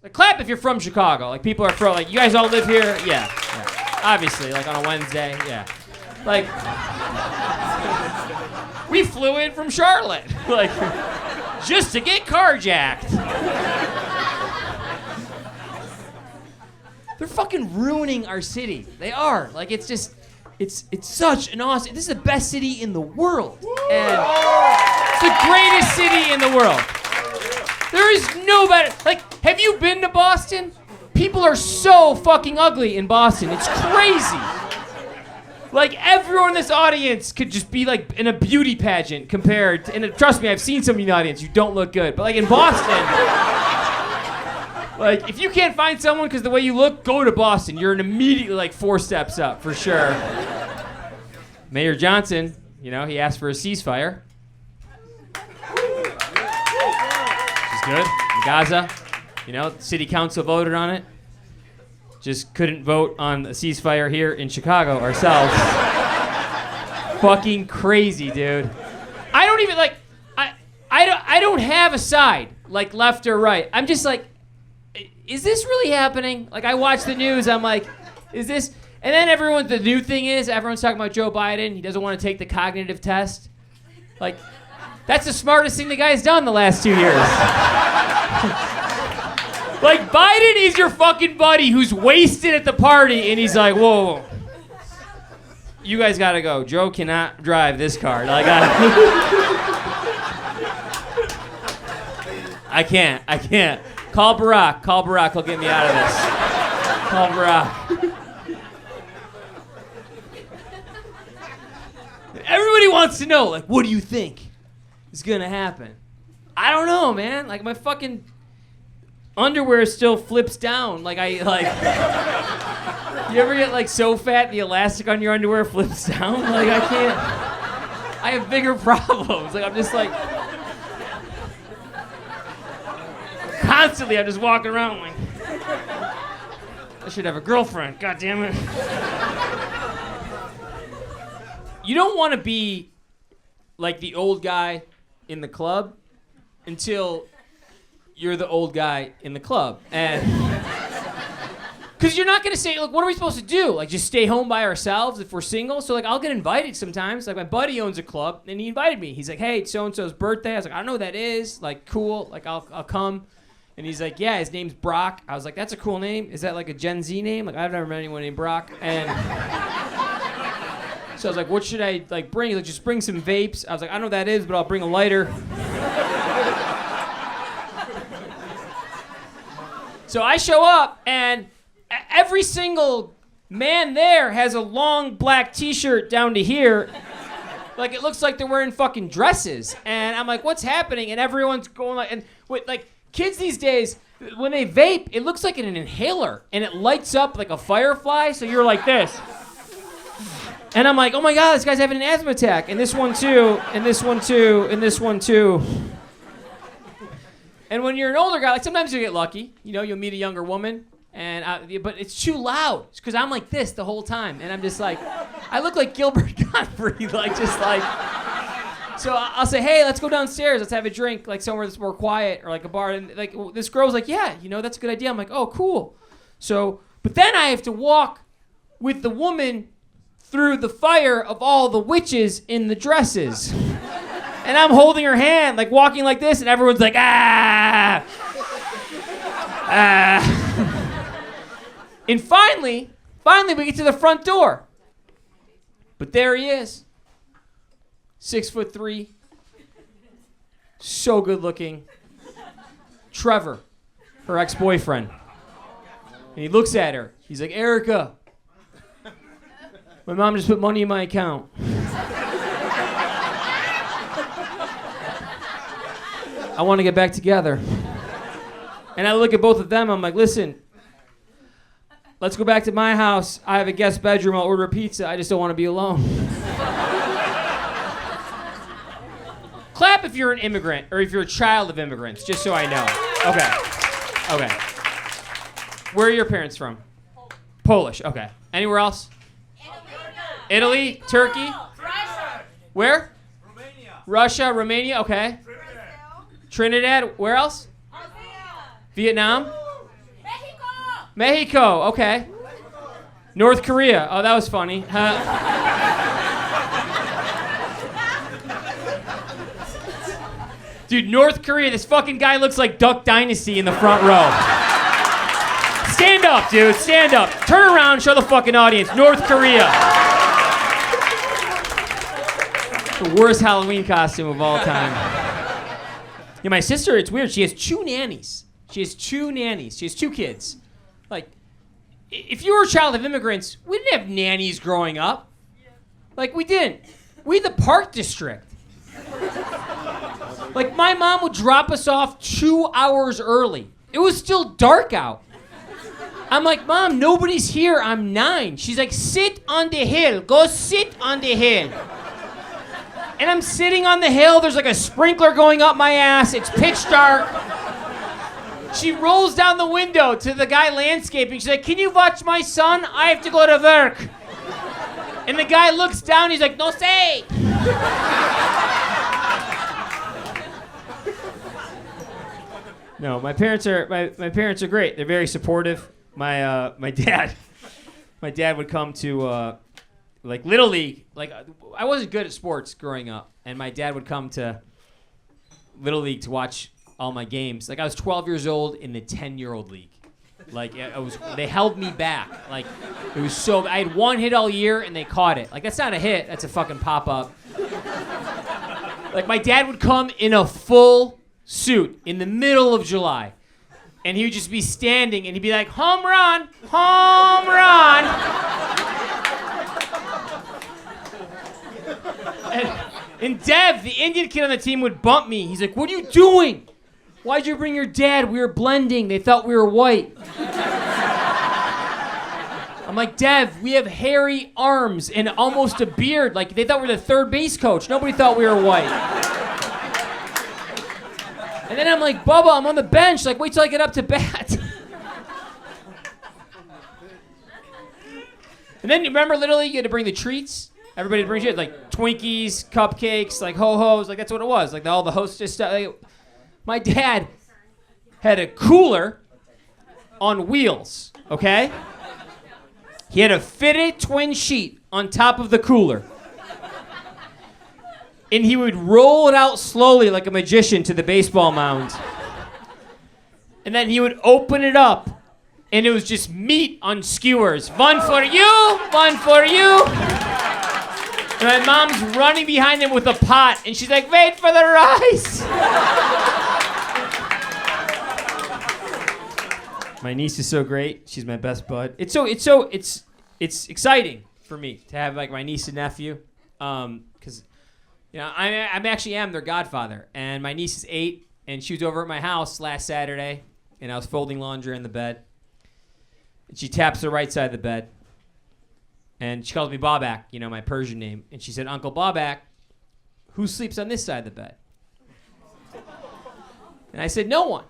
Like, clap if you're from Chicago. Like, people are from, like, you guys all live here? Yeah. Obviously, like, on a Wednesday, yeah. Like, we flew in from Charlotte, like, just to get carjacked. They're fucking ruining our city. They are. Like, it's just, it's such an awesome, this is the best city in the world. And it's the greatest city in the world. There is no better, like, have you been to Boston? People are so fucking ugly in Boston. It's crazy. Like, everyone in this audience could just be, like, in a beauty pageant compared to, and trust me, I've seen some of you in the audience, you don't look good. But, like, in Boston, like, if you can't find someone because the way you look, go to Boston. You're immediately, like, 4 steps up, for sure. Mayor Johnson, you know, he asked for a ceasefire. Which is good. In Gaza, you know, the city council voted on it. Just couldn't vote on a ceasefire here in Chicago ourselves. Fucking crazy, dude. I don't even, like, I don't have a side, like, left or right. I'm just like, is this really happening? Like, I watch the news, I'm like, is this? And then the new thing is, everyone's talking about Joe Biden. He doesn't want to take the cognitive test. Like, that's the smartest thing the guy's done the last 2 years. Like, Biden is your fucking buddy who's wasted at the party, and he's like, whoa, you guys gotta go. Joe cannot drive this car. Like, I can't. Call Barack, he'll get me out of this. Call Barack. Everybody wants to know, like, what do you think is gonna happen? I don't know, man. Like, my fucking underwear still flips down. Like, you ever get, like, so fat the elastic on your underwear flips down? Like, I can't. I have bigger problems. Like, I'm just like, constantly I'm just walking around like, I should have a girlfriend. God damn it. You don't want to be like the old guy in the club until you're the old guy in the club. And because you're not going to say, look, what are we supposed to do? Like, just stay home by ourselves if we're single? So, like, I'll get invited sometimes. Like, my buddy owns a club, and he invited me. He's like, hey, it's so-and-so's birthday. I was like, I don't know who that is. Like, cool. Like, I'll come. And he's like, yeah, his name's Brock. I was like, that's a cool name. Is that like a Gen Z name? Like, I've never met anyone named Brock. And so I was like, what should I, like, bring? He's like, just bring some vapes. I was like, I don't know what that is, but I'll bring a lighter. So I show up, and every single man there has a long black t-shirt down to here. Like, it looks like they're wearing fucking dresses. And I'm like, what's happening? And everyone's going like, and with, like, kids these days, when they vape, it looks like an inhaler, and it lights up like a firefly, so you're like this. And I'm like, oh my God, this guy's having an asthma attack, and this one too, and this one too, and this one too. And when you're an older guy, like, sometimes you get lucky, you know, you'll meet a younger woman, and but it's too loud, because I'm like this the whole time, and I'm just like, I look like Gilbert Gottfried, like, just like. So I'll say, hey, let's go downstairs. Let's have a drink, like, somewhere that's more quiet, or like a bar. And, like, this girl's like, yeah, you know, that's a good idea. I'm like, oh, cool. So, but then I have to walk with the woman through the fire of all the witches in the dresses. And I'm holding her hand, like, walking like this, and everyone's like, ah. And finally, we get to the front door. But there he is. 6'3", so good looking. Trevor, her ex-boyfriend. And he looks at her. He's like, Erica, my mom just put money in my account. I want to get back together. And I look at both of them. I'm like, listen, let's go back to my house. I have a guest bedroom. I'll order a pizza. I just don't want to be alone. Clap if you're an immigrant, or if you're a child of immigrants, just so I know. Okay. Where are your parents from? Polish. Okay. Anywhere else? Italy, Turkey? Russia. Where? Romania. Russia, Romania, okay. Trinidad, where else? Vietnam? Mexico, okay. North Korea, oh, that was funny. Dude, North Korea, this fucking guy looks like Duck Dynasty in the front row. Stand up, dude, stand up. Turn around, show the fucking audience. North Korea. The worst Halloween costume of all time. Yeah, my sister, it's weird, she has two nannies. She has two kids. Like, if you were a child of immigrants, we didn't have nannies growing up. Like, we didn't. We had the Park District. Like, my mom would drop us off 2 hours early. It was still dark out. I'm like, Mom, nobody's here. I'm 9. She's like, sit on the hill. Go sit on the hill. And I'm sitting on the hill. There's like a sprinkler going up my ass. It's pitch dark. She rolls down the window to the guy landscaping. She's like, can you watch my son? I have to go to work. And the guy looks down. He's like, no say. No, my parents are great. They're very supportive. My dad would come to like Little League. Like, I wasn't good at sports growing up, and my dad would come to Little League to watch all my games. Like, I was 12 years old in the 10-year-old league. Like, they held me back. Like, it was so. I had one hit all year, and they caught it. Like, that's not a hit. That's a fucking pop up. Like, my dad would come in a full suit in the middle of July, and he would just be standing, and he'd be like, home run, home run. And Dev, the Indian kid on the team, would bump me. He's like, what are you doing? Why'd you bring your dad? We were blending. They thought we were white. I'm like, Dev, we have hairy arms and almost a beard. Like, they thought we were the third base coach. Nobody thought we were white. And then I'm like, Bubba, I'm on the bench. Like, wait till I get up to bat. And then, remember, literally, you had to bring the treats? Everybody would bring shit, like Twinkies, cupcakes, like ho-hos. Like, that's what it was. Like, all the hostess stuff. Like, my dad had a cooler on wheels, okay? He had a fitted twin sheet on top of the cooler. And he would roll it out slowly like a magician to the baseball mound. And then he would open it up, and it was just meat on skewers. One for you, one for you. And my mom's running behind him with a pot, and she's like, wait for the rice. My niece is so great. She's my best bud. It's exciting for me to have like my niece and nephew, because you know, I actually am their godfather, and my niece is 8, and she was over at my house last Saturday, and I was folding laundry in the bed, and she taps the right side of the bed, and she calls me Bobak, you know, my Persian name, and she said, Uncle Bobak, who sleeps on this side of the bed? And I said, no one.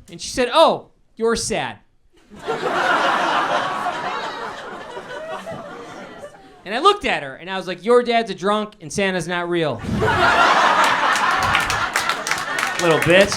And she said, oh, you're sad. And I looked at her, and I was like, your dad's a drunk, and Santa's not real. Little bitch.